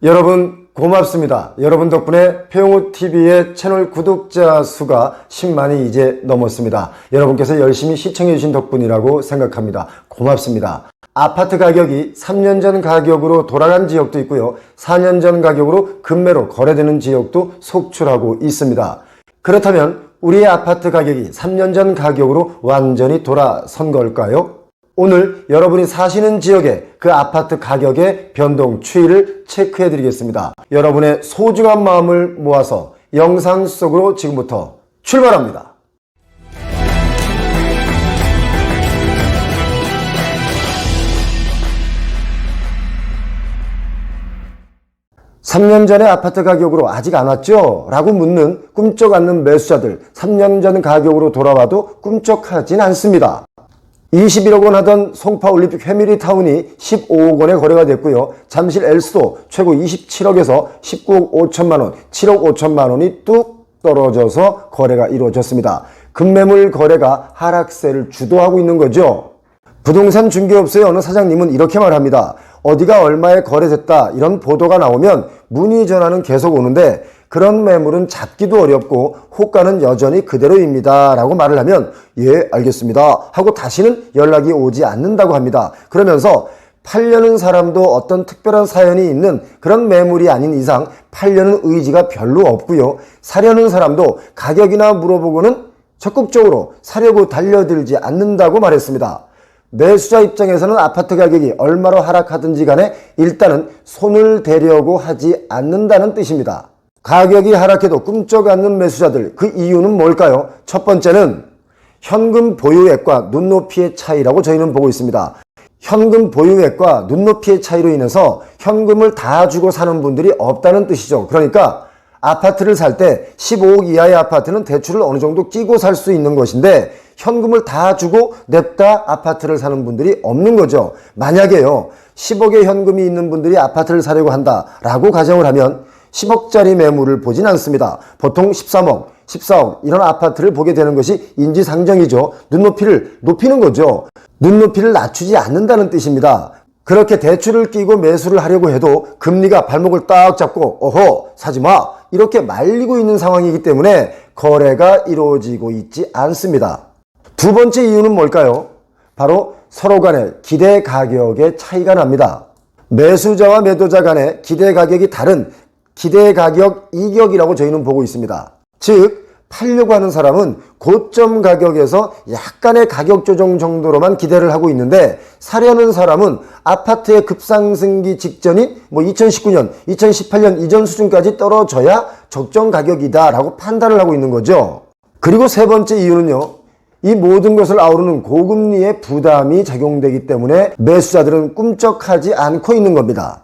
여러분 고맙습니다. 여러분 덕분에 표용호TV의 채널 구독자 수가 10만이 이제 넘었습니다. 여러분께서 열심히 시청해 주신 덕분이라고 생각합니다. 고맙습니다. 아파트 가격이 3년 전 가격으로 돌아간 지역도 있고요. 4년 전 가격으로 급매로 거래되는 지역도 속출하고 있습니다. 그렇다면 우리의 아파트 가격이 3년 전 가격으로 완전히 돌아선 걸까요? 오늘 여러분이 사시는 지역의 그 아파트 가격의 변동 추이를 체크해 드리겠습니다. 여러분의 소중한 마음을 모아서 영상 속으로 지금부터 출발합니다. (3년) 전에 아파트 가격으로 아직 안 왔죠? 라고 묻는 꿈쩍 않는 매수자들, 3년 전 가격으로 돌아와도 꿈쩍하진 않습니다. 21억 원 하던 송파 올림픽 회미리타운이 15억 원에 거래가 됐고요. 잠실 엘스도 최고 27억에서 19억 5천만 원, 7억 5천만 원이 뚝 떨어져서 거래가 이루어졌습니다. 급매물 거래가 하락세를 주도하고 있는 거죠. 부동산 중개업소의 어느 사장님은 이렇게 말합니다. 어디가 얼마에 거래됐다 이런 보도가 나오면 문의 전화는 계속 오는데 그런 매물은 잡기도 어렵고 호가는 여전히 그대로입니다 라고 말을 하면 예 알겠습니다 하고 다시는 연락이 오지 않는다고 합니다. 그러면서 팔려는 사람도 어떤 특별한 사연이 있는 그런 매물이 아닌 이상 팔려는 의지가 별로 없고요. 사려는 사람도 가격이나 물어보고는 적극적으로 사려고 달려들지 않는다고 말했습니다. 매수자 입장에서는 아파트 가격이 얼마로 하락하든지 간에 일단은 손을 대려고 하지 않는다는 뜻입니다. 가격이 하락해도 꿈쩍 않는 매수자들, 그 이유는 뭘까요? 첫 번째는 현금 보유액과 눈높이의 차이라고 저희는 보고 있습니다. 현금 보유액과 눈높이의 차이로 인해서 현금을 다 주고 사는 분들이 없다는 뜻이죠. 그러니까 아파트를 살 때 15억 이하의 아파트는 대출을 어느 정도 끼고 살 수 있는 것인데 현금을 다 주고 냅다 아파트를 사는 분들이 없는 거죠. 만약에요 10억의 현금이 있는 분들이 아파트를 사려고 한다라고 가정을 하면 10억짜리 매물을 보진 않습니다. 보통 13억, 14억 이런 아파트를 보게 되는 것이 인지상정이죠. 눈높이를 높이는 거죠. 눈높이를 낮추지 않는다는 뜻입니다. 그렇게 대출을 끼고 매수를 하려고 해도 금리가 발목을 딱 잡고 어허 사지마 이렇게 말리고 있는 상황이기 때문에 거래가 이루어지고 있지 않습니다. 두 번째 이유는 뭘까요? 바로 서로 간의 기대 가격의 차이가 납니다. 매수자와 매도자 간의 기대 가격이 다른 기대 가격 이격이라고 저희는 보고 있습니다. 즉 팔려고 하는 사람은 고점 가격에서 약간의 가격 조정 정도로만 기대를 하고 있는데 사려는 사람은 아파트의 급상승기 직전인 2019년, 2018년 이전 수준까지 떨어져야 적정 가격이다 라고 판단을 하고 있는 거죠. 그리고 세 번째 이유는요. 이 모든 것을 아우르는 고금리의 부담이 작용되기 때문에 매수자들은 꿈쩍하지 않고 있는 겁니다.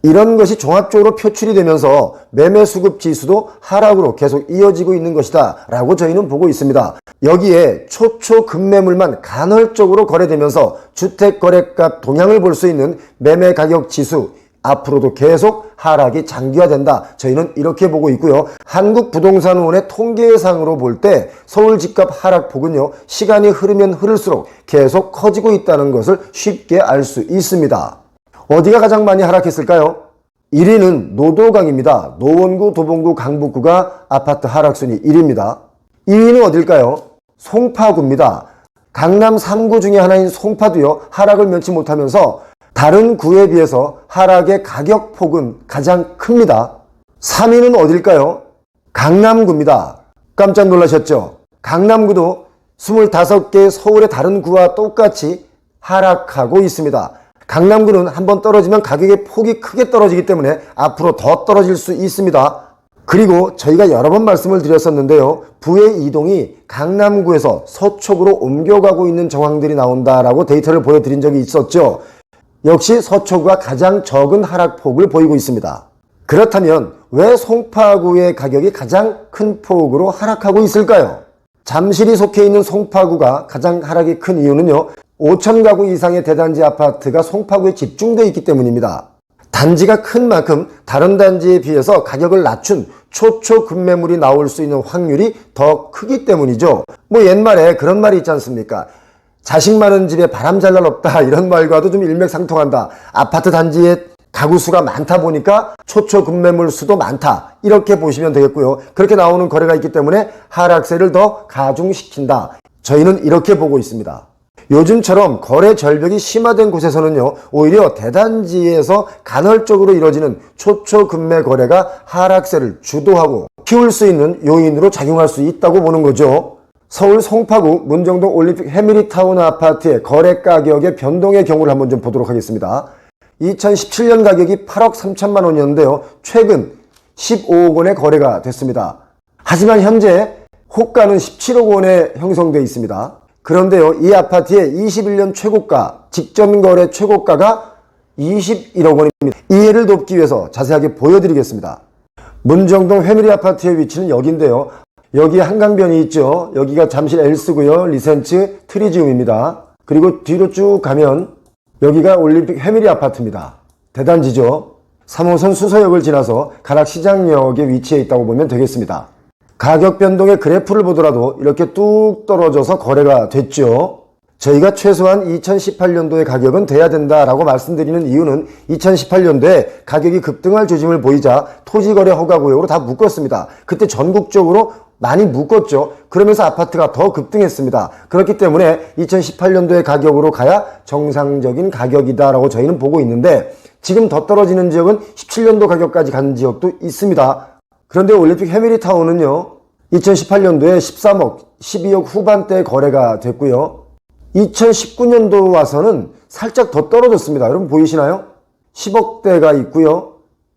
이런 것이 종합적으로 표출이 되면서 매매수급 지수도 하락으로 계속 이어지고 있는 것이다 라고 저희는 보고 있습니다. 여기에 초급매물만 간헐적으로 거래되면서 주택거래값 동향을 볼 수 있는 매매가격 지수 앞으로도 계속 하락이 장기화된다. 저희는 이렇게 보고 있고요. 한국부동산원의 통계상으로 볼 때 서울 집값 하락폭은요. 시간이 흐르면 흐를수록 계속 커지고 있다는 것을 쉽게 알 수 있습니다. 어디가 가장 많이 하락했을까요? 1위는 노도강입니다. 노원구, 도봉구, 강북구가 아파트 하락순위 1위입니다. 2위는 어딜까요? 송파구입니다. 강남 3구 중에 하나인 송파도요. 하락을 면치 못하면서 다른 구에 비해서 하락의 가격폭은 가장 큽니다. 3위는 어딜까요? 강남구입니다. 깜짝 놀라셨죠? 강남구도 25개의 서울의 다른 구와 똑같이 하락하고 있습니다. 강남구는 한번 떨어지면 가격의 폭이 크게 떨어지기 때문에 앞으로 더 떨어질 수 있습니다. 그리고 저희가 여러 번 말씀을 드렸었는데요. 부의 이동이 강남구에서 서초구로 옮겨가고 있는 정황들이 나온다라고 데이터를 보여드린 적이 있었죠. 역시 서초구가 가장 적은 하락폭을 보이고 있습니다. 그렇다면 왜 송파구의 가격이 가장 큰 폭으로 하락하고 있을까요? 잠실이 속해 있는 송파구가 가장 하락이 큰 이유는요. 5,000가구 이상의 대단지 아파트가 송파구에 집중되어 있기 때문입니다. 단지가 큰 만큼 다른 단지에 비해서 가격을 낮춘 초급매물이 나올 수 있는 확률이 더 크기 때문이죠. 옛말에 그런 말이 있지 않습니까? 자식 많은 집에 바람 잘 날 없다 이런 말과도 좀 일맥상통한다. 아파트 단지에 가구 수가 많다 보니까 초초 급매물 수도 많다, 이렇게 보시면 되겠고요. 그렇게 나오는 거래가 있기 때문에 하락세를 더 가중시킨다, 저희는 이렇게 보고 있습니다. 요즘처럼 거래 절벽이 심화된 곳에서는요, 오히려 대단지에서 간헐적으로 이뤄지는 초초 급매 거래가 하락세를 주도하고 키울 수 있는 요인으로 작용할 수 있다고 보는 거죠. 서울 송파구 문정동 올림픽 해밀리타운 아파트의 거래 가격의 변동의 경우를 한번 좀 보도록 하겠습니다. 2017년 가격이 8억 3천만 원이었는데요. 최근 15억 원의 거래가 됐습니다. 하지만 현재 호가는 17억 원에 형성되어 있습니다. 그런데요, 이 아파트의 21년 최고가, 직전 거래 최고가가 21억 원입니다. 이해를 돕기 위해서 자세하게 보여드리겠습니다. 문정동 회밀리 아파트의 위치는 여기인데요. 여기 한강변이 있죠. 여기가 잠실 엘스고요. 리센츠 트리지움입니다. 그리고 뒤로 쭉 가면 여기가 올림픽 회밀리 아파트입니다. 대단지죠. 3호선 수서역을 지나서 가락시장역에 위치해 있다고 보면 되겠습니다. 가격 변동의 그래프를 보더라도 이렇게 뚝 떨어져서 거래가 됐죠. 저희가 최소한 2018년도의 가격은 돼야 된다라고 말씀드리는 이유는 2018년도에 가격이 급등할 조짐을 보이자 토지거래 허가구역으로 다 묶었습니다. 그때 전국적으로 많이 묶었죠. 그러면서 아파트가 더 급등했습니다. 그렇기 때문에 2018년도의 가격으로 가야 정상적인 가격이다라고 저희는 보고 있는데, 지금 더 떨어지는 지역은 17년도 가격까지 간 지역도 있습니다. 그런데 올림픽 해밀리타운은요, 2018년도에 13억, 12억 후반대에 거래가 됐고요. 2019년도 와서는 살짝 더 떨어졌습니다. 여러분 보이시나요? 10억대가 있고요.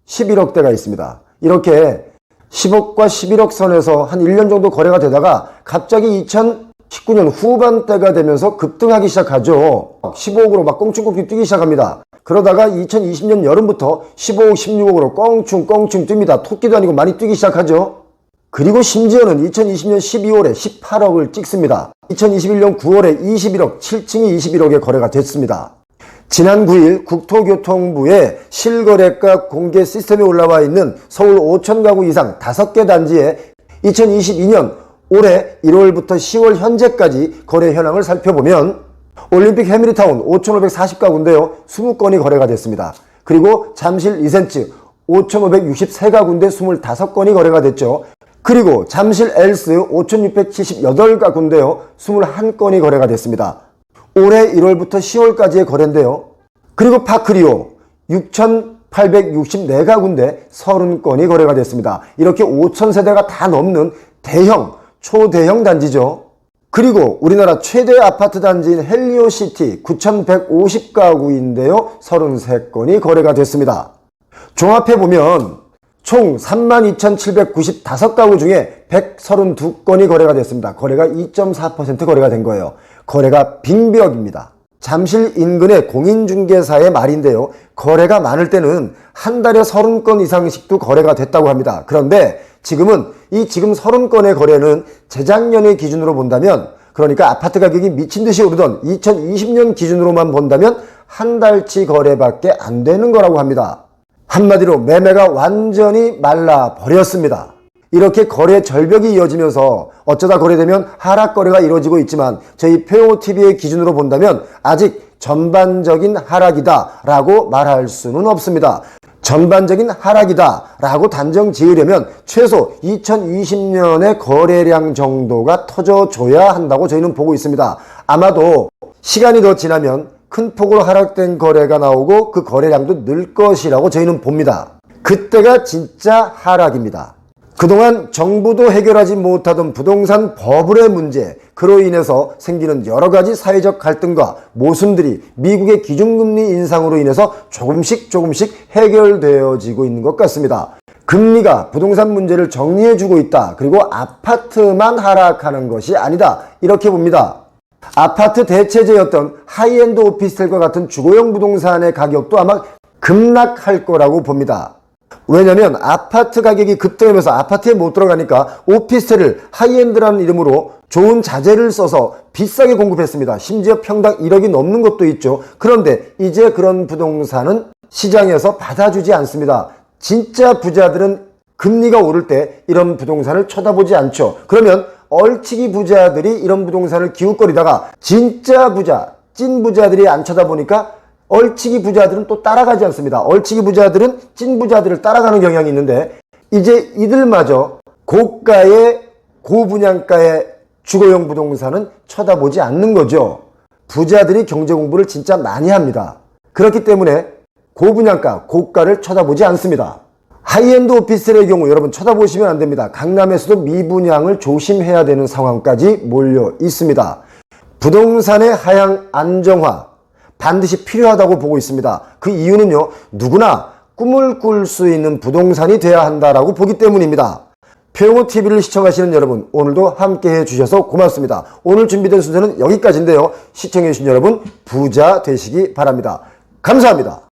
11억대가 있습니다. 이렇게 10억과 11억 선에서 한 1년 정도 거래가 되다가 갑자기 2019년 후반대가 되면서 급등하기 시작하죠. 15억으로 막 껑충껑충 뛰기 시작합니다. 그러다가 2020년 여름부터 15억, 16억으로 껑충 뜁니다. 토끼도 아니고 많이 뛰기 시작하죠. 그리고 심지어는 2020년 12월에 18억을 찍습니다. 2021년 9월에 21억, 7층이 21억에 거래가 됐습니다. 지난 9일 국토교통부의 실거래가 공개 시스템에 올라와 있는 서울 5천 가구 이상 5개 단지에 2022년 올해 1월부터 10월 현재까지 거래 현황을 살펴보면 올림픽 해밀리타운 5,540가구인데요. 20건이 거래가 됐습니다. 그리고 잠실 리센츠 5,563가구인데 25건이 거래가 됐죠. 그리고 잠실 엘스 5,678가구인데요. 21건이 거래가 됐습니다. 올해 1월부터 10월까지의 거래인데요. 그리고 파크리오 6,864가구인데 30건이 거래가 됐습니다. 이렇게 5,000세대가 다 넘는 대형, 초대형 단지죠. 그리고 우리나라 최대 아파트 단지인 헬리오시티 9,150가구인데요. 33건이 거래가 됐습니다. 종합해보면 총 32,795가구 중에 132건이 거래가 됐습니다. 거래가 2.4% 거래가 된 거예요. 거래가 빙벽입니다. 잠실 인근의 공인중개사의 말인데요. 거래가 많을 때는 한 달에 30건 이상씩도 거래가 됐다고 합니다. 그런데 지금 30건의 거래는 재작년의 기준으로 본다면, 그러니까 아파트 가격이 미친 듯이 오르던 2020년 기준으로만 본다면 한 달치 거래밖에 안 되는 거라고 합니다. 한마디로 매매가 완전히 말라버렸습니다. 이렇게 거래 절벽이 이어지면서 어쩌다 거래되면 하락 거래가 이루어지고 있지만 저희 페오TV의 기준으로 본다면 아직 전반적인 하락이다 라고 말할 수는 없습니다. 전반적인 하락이다 라고 단정 지으려면 최소 2020년의 거래량 정도가 터져줘야 한다고 저희는 보고 있습니다. 아마도 시간이 더 지나면 큰 폭으로 하락된 거래가 나오고 그 거래량도 늘 것이라고 저희는 봅니다. 그때가 진짜 하락입니다. 그동안 정부도 해결하지 못하던 부동산 버블의 문제, 그로 인해서 생기는 여러 가지 사회적 갈등과 모순들이 미국의 기준금리 인상으로 인해서 조금씩 해결되어지고 있는 것 같습니다. 금리가 부동산 문제를 정리해주고 있다. 그리고 아파트만 하락하는 것이 아니다. 이렇게 봅니다. 아파트 대체제였던 하이엔드 오피스텔과 같은 주거용 부동산의 가격도 아마 급락할 거라고 봅니다. 왜냐면 아파트 가격이 급등하면서 아파트에 못 들어가니까 오피스텔을 하이엔드라는 이름으로 좋은 자재를 써서 비싸게 공급했습니다. 심지어 평당 1억이 넘는 것도 있죠. 그런데 이제 그런 부동산은 시장에서 받아주지 않습니다. 진짜 부자들은 금리가 오를 때 이런 부동산을 쳐다보지 않죠. 그러면 얼치기 부자들이 이런 부동산을 기웃거리다가 진짜 부자, 찐 부자들이 안 쳐다보니까 얼치기 부자들은 또 따라가지 않습니다. 얼치기 부자들은 찐 부자들을 따라가는 경향이 있는데 이제 이들마저 고가의 고분양가의 주거용 부동산은 쳐다보지 않는 거죠. 부자들이 경제 공부를 진짜 많이 합니다. 그렇기 때문에 고분양가, 고가를 쳐다보지 않습니다. 하이엔드 오피스텔의 경우 여러분 쳐다보시면 안 됩니다. 강남에서도 미분양을 조심해야 되는 상황까지 몰려 있습니다. 부동산의 하향 안정화 반드시 필요하다고 보고 있습니다. 그 이유는요, 누구나 꿈을 꿀 수 있는 부동산이 돼야 한다라고 보기 때문입니다. 표용호TV를 시청하시는 여러분, 오늘도 함께 해주셔서 고맙습니다. 오늘 준비된 순서는 여기까지인데요. 시청해주신 여러분 부자 되시기 바랍니다. 감사합니다.